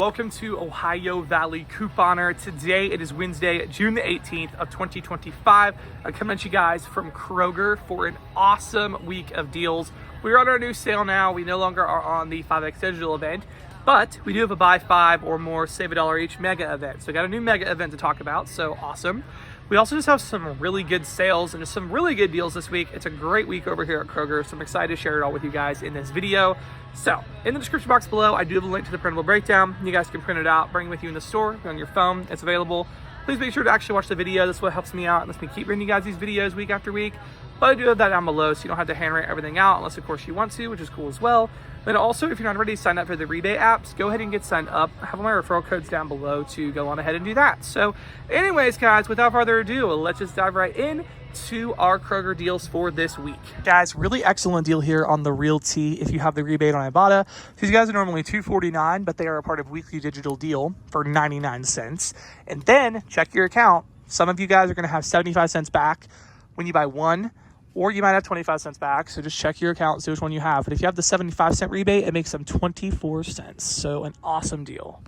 welcome to Ohio Valley Couponer. Today it is Wednesday, June the 18th of 2025. I'm coming at you guys from Kroger for an awesome week of deals. We're on our new sale now. We no longer are on the 5X Digital event, but we do have a buy 5 or more, save $1 each mega event. So we got a new mega event to talk about, so awesome. We also just have some really good sales and just some really good deals this week. It's a great week over here at Kroger, so I'm excited to share it all with you guys in this video. So in the description box below, I do have a link to the printable breakdown. You guys can print it out, bring it with you in the store, on your phone. It's available. Please make sure to actually watch the video. This is what helps me out and lets me keep bringing you guys these videos week after week. But I do have that down below, so you don't have to handwrite everything out unless, of course, you want to, which is cool as well. Then also, if you're not already signed up for the rebate apps, go ahead and get signed up. I have all my referral codes down below to go on ahead and do that. So anyways, guys, without further ado, let's just dive right in to our Kroger deals for this week. Guys, really excellent deal here on the Real Tea if you have the rebate on Ibotta. These guys are normally $2.49, but they are a part of Weekly Digital Deal for 99 cents. And then check your account. Some of you guys are going to have 75 cents back when you buy one, or you might have 25 cents back. So just check your account and see which one you have. But if you have the 75-cent rebate, it makes them 24 cents. So an awesome deal.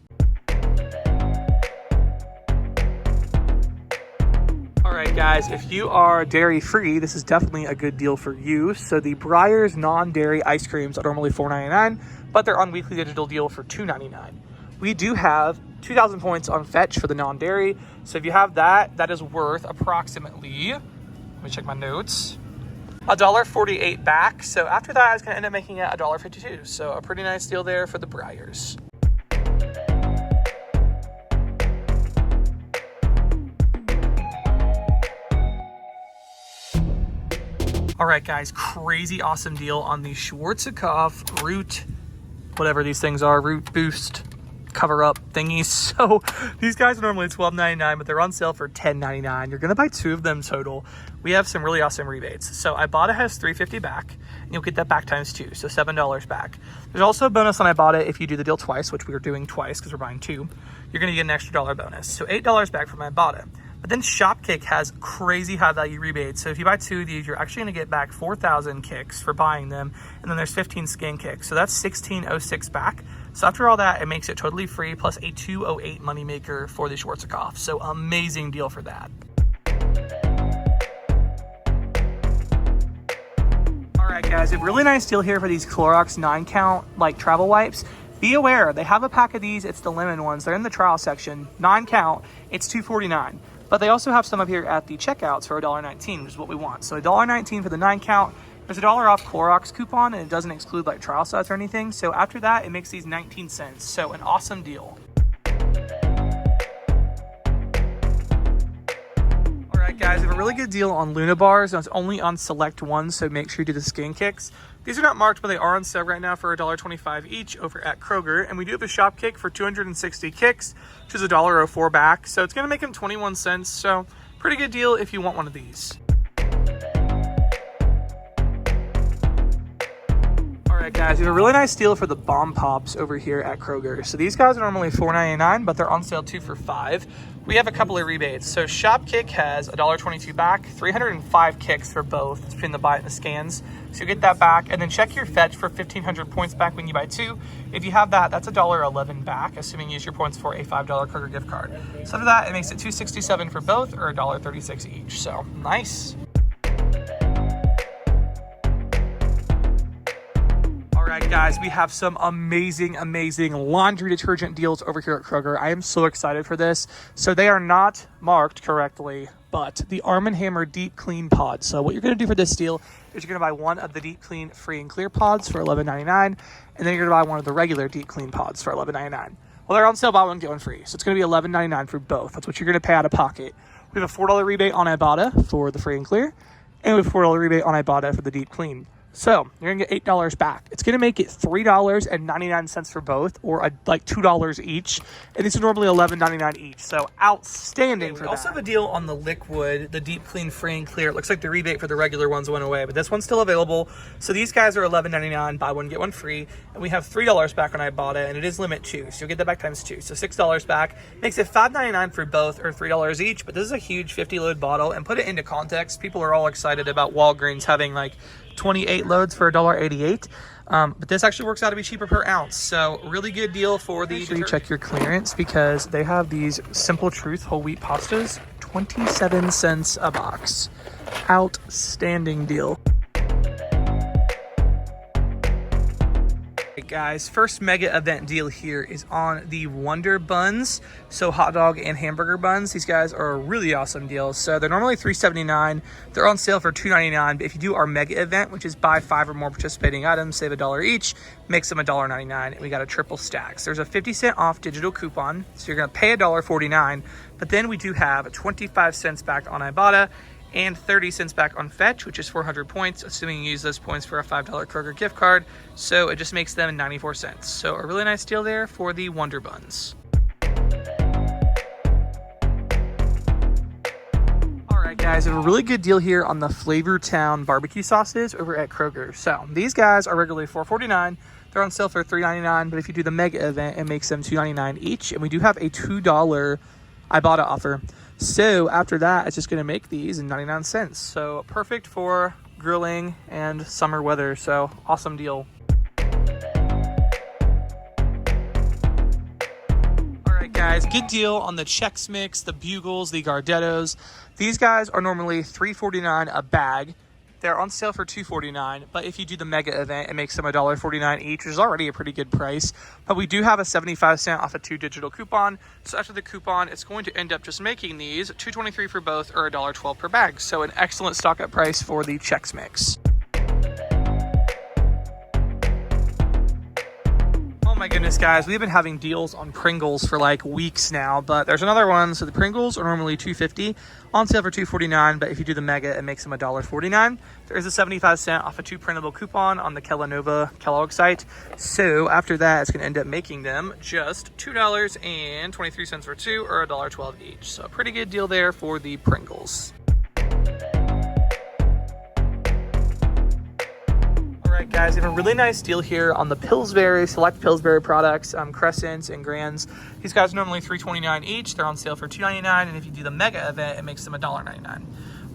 All right, guys, if you are dairy-free, this is definitely a good deal for you. So the Briers non-dairy ice creams are normally $4.99, but they're on Weekly Digital Deal for $2.99. We do have 2,000 points on Fetch for the non-dairy. So if you have that, that is worth approximately, let me check my notes, $1.48 back. So after that, it's going to end up making it $1.52. So a pretty nice deal there for the Briers. All right, guys, crazy awesome deal on the Schwarzoff root, whatever these things are, root boost cover up thingies. So these guys are normally $12.99, but they're on sale for $10.99. You're gonna buy 2 of them total. We have some really awesome rebates. So Ibotta has $3.50 back, and you'll get that back times 2, so $7 back. There's also a bonus on Ibotta if you do the deal twice, which we are doing twice because we're buying 2. You're gonna get an extra $1 bonus, so $8 back from Ibotta. But then Shopkick has crazy high value rebates. So if you buy 2 of these, you're actually gonna get back 4,000 kicks for buying them. And then there's 15 scan kicks. So that's $16.06 back. So after all that, it makes it totally free, plus a $2.08 moneymaker for the Schwarzoff. So amazing deal for that. All right, guys, a really nice deal here for these Clorox 9-count like travel wipes. Be aware, they have a pack of these. It's the lemon ones. They're in the trial section. 9-count, it's $2.49. But they also have some up here at the checkouts for $1.19, which is what we want. So $1.19 for the 9-count. There's a $1 off Clorox coupon, and it doesn't exclude like trial sets or anything. So after that, it makes these 19 cents. So an awesome deal. All right, guys, we have a really good deal on Luna bars. It's only on select ones, so make sure you do the skin kicks. These are not marked, but they are on sale right now for $1.25 each over at Kroger. And we do have a shop kick for 260 kicks, which is $1.04 back. So it's going to make them 21 cents. So pretty good deal if you want one of these. All right, guys, we have a really nice deal for the Bomb Pops over here at Kroger. So these guys are normally $4.99, but they're on sale 2 for $5. We have a couple of rebates. So Shopkick has $1.22 back, 305 kicks for both. It's between the buy and the scans. So you get that back. And then check your Fetch for 1,500 points back when you buy 2. If you have that, that's $1.11 back, assuming you use your points for a $5 Kroger gift card. So after that, it makes it $2.67 for both, or $1.36 each. So nice. All right, guys, we have some amazing laundry detergent deals over here at Kroger. I am so excited for this. So they are not marked correctly, but the Arm & Hammer Deep Clean Pods. So what you're going to do for this deal is you're going to buy one of the Deep Clean Free and Clear Pods for $11.99, and then you're going to buy one of the regular Deep Clean Pods for $11.99. Well, they're on sale, buy one, get one free. So it's going to be $11.99 for both. That's what you're going to pay out of pocket. We have a $4 rebate on Ibotta for the Free and Clear, and we have a $4 rebate on Ibotta for the Deep Clean. So you're gonna get $8 back. It's gonna make it $3.99 for both, or like $2 each. And these are normally $11.99 each. So outstanding for that. We also have a deal on the liquid, the Deep Clean Free and Clear. It looks like the rebate for the regular ones went away, but this one's still available. So these guys are $11.99, buy one, get one free. And we have $3 back on Ibotta, and it is limit 2. So you'll get that back times 2. So $6 back. Makes it $5.99 for both, or $3 each. But this is a huge 50 load bottle, and put it into context. People are all excited about Walgreens having like 28 loads for $1.88. But this actually works out to be cheaper per ounce. So really good deal for the... Make sure you check your clearance because they have these Simple Truth whole wheat pastas, 27 cents a box. Outstanding deal. Guys, first mega event deal here is on the Wonder Buns, so hot dog and hamburger buns. These guys are a really awesome deal. So they're normally $3.79. They're on sale for $2.99, but if you do our mega event, which is buy 5 or more participating items, save $1 each, makes them $1.99, and we got a triple stack. So there's a 50-cent off digital coupon, so you're gonna pay $1.49, but then we do have 25 cents back on Ibotta and 30 cents back on Fetch, which is 400 points, assuming you use those points for a $5 Kroger gift card. So it just makes them 94 cents. So a really nice deal there for the Wonder Buns. All right, guys, I have a really good deal here on the Flavor Town barbecue sauces over at Kroger. So these guys are regularly $4.49. They're on sale for $3.99, but if you do the mega event, it makes them $2.99 each. And we do have a $2 Ibotta offer. So after that, it's just going to make these 99 cents. So perfect for grilling and summer weather. So awesome deal. All right, guys, good deal on the Chex Mix, the Bugles, the Gardettos. These guys are normally $3.49 a bag. They're on sale for $2.49, but if you do the mega event, it makes them $1.49 each, which is already a pretty good price. But we do have a 75-cent off a 2 digital coupon. So after the coupon, it's going to end up just making these $2.23 for both or $1.12 per bag. So an excellent stock up price for the Chex Mix. Oh my goodness, guys, we've been having deals on Pringles for like weeks now, but there's another one. So the Pringles are normally $2.50, on sale for $2.49, but if you do the mega, it makes them $1.49. There is a 75-cent off a 2 printable coupon on the Kellanova Kellogg site. So after that, it's going to end up making them just $2.23 for 2 or $1.12 each. So a pretty good deal there for the Pringles. Guys, we have a really nice deal here on the Pillsbury, select Pillsbury products, Crescents and Grands. These guys are normally $3.29 each. They're on sale for $2.99, and if you do the mega event, it makes them $1.99.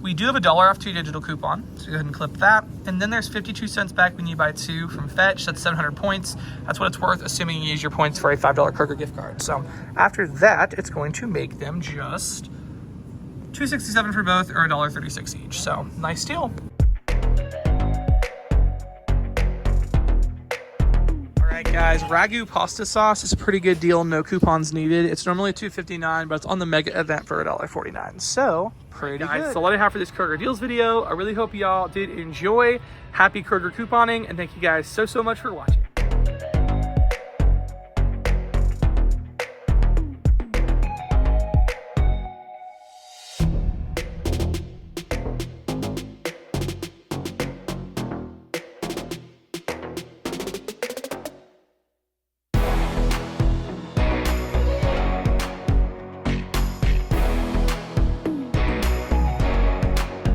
We do have a $1 off 2 digital coupon, so go ahead and clip that. And then there's 52 cents back when you buy 2 from Fetch. That's 700 points. That's what it's worth, assuming you use your points for a $5 Kroger gift card. So after that, it's going to make them just $2.67 for both or $1.36 each. So nice deal. Guys, Ragu pasta sauce is a pretty good deal. No coupons needed. It's normally $2.59, but it's on the mega event for $1.49. So pretty good. So what I have for this Kroger Deals video. I really hope y'all did enjoy. Happy Kroger couponing, and thank you guys so much for watching.